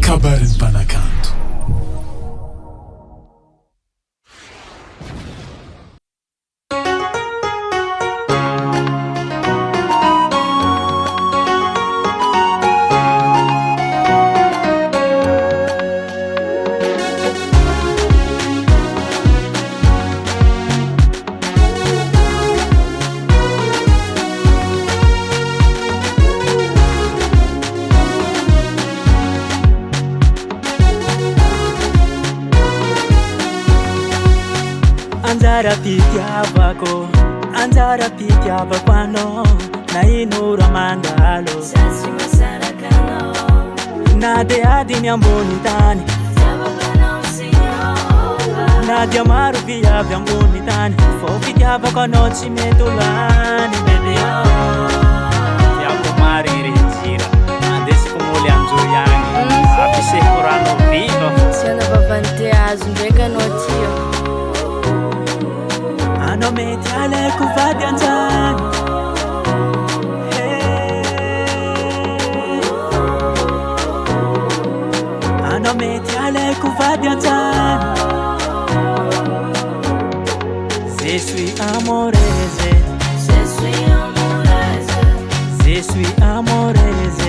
kabarin'ny mpanakanto. Anjara pitiavako anao na inora mandalo na dia adiny ambony tany na dia maro viavy ambony tany fô fitiavako anao tsy mety olany bebe tiako marirejira andesiko moly anjoy agny apiseko rano viva tsy anavavany azo ndraiky anao tio anao mety alaiko vady anjany anao mety alaiko vady anjany Je suis amoureuse Je suis amoureuse Je suis amoureuse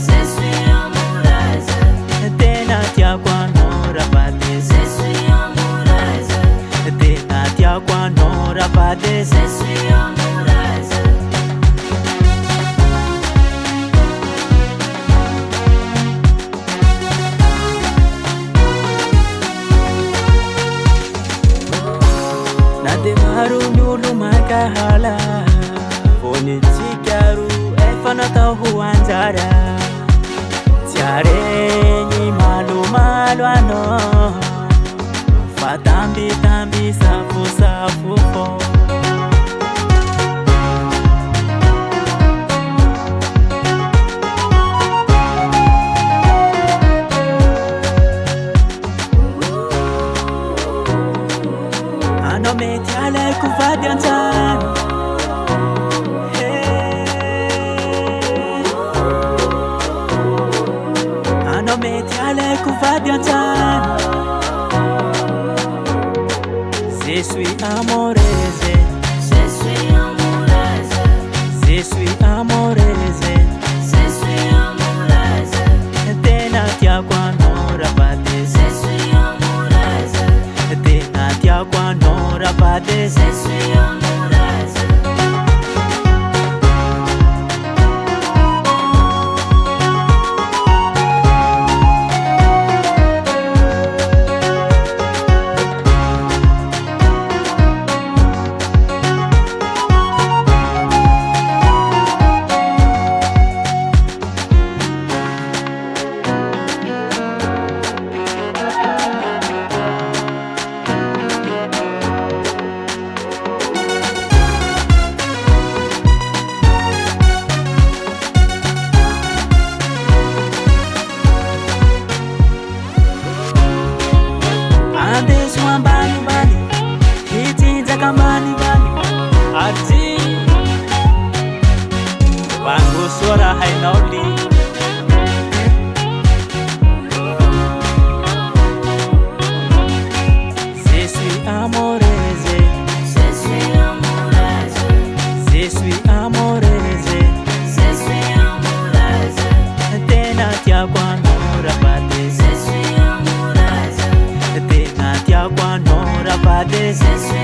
Je suis amoureuse tena tiako anao rapate Je suis amoureuse tena tiako anao rapate Je suis amoureuse na de maro ny olo makahala vony tsikaro efa natao ho anjara tsy aregny malomalo anao fa tambitamby safosafo fô anao mety alaiko vady anjany anao mety alaiko vady anjany Je suis amoureuse Je suis amoureuse Je suis amoureuse Je suis amoureuse tena tiako anao rapate Je suis amoureuse tena tiako anao rapate Je suis amoureuse andeso ambanibany hitsinjaka ambanibany aty vangosoa raha hainao li Je suis amoureuse Je suis amoureuse Je suis amoureuse Je suis amoureuse tena tiako anao rapate Je suis amoureuse tena tiako anao rapate Je suis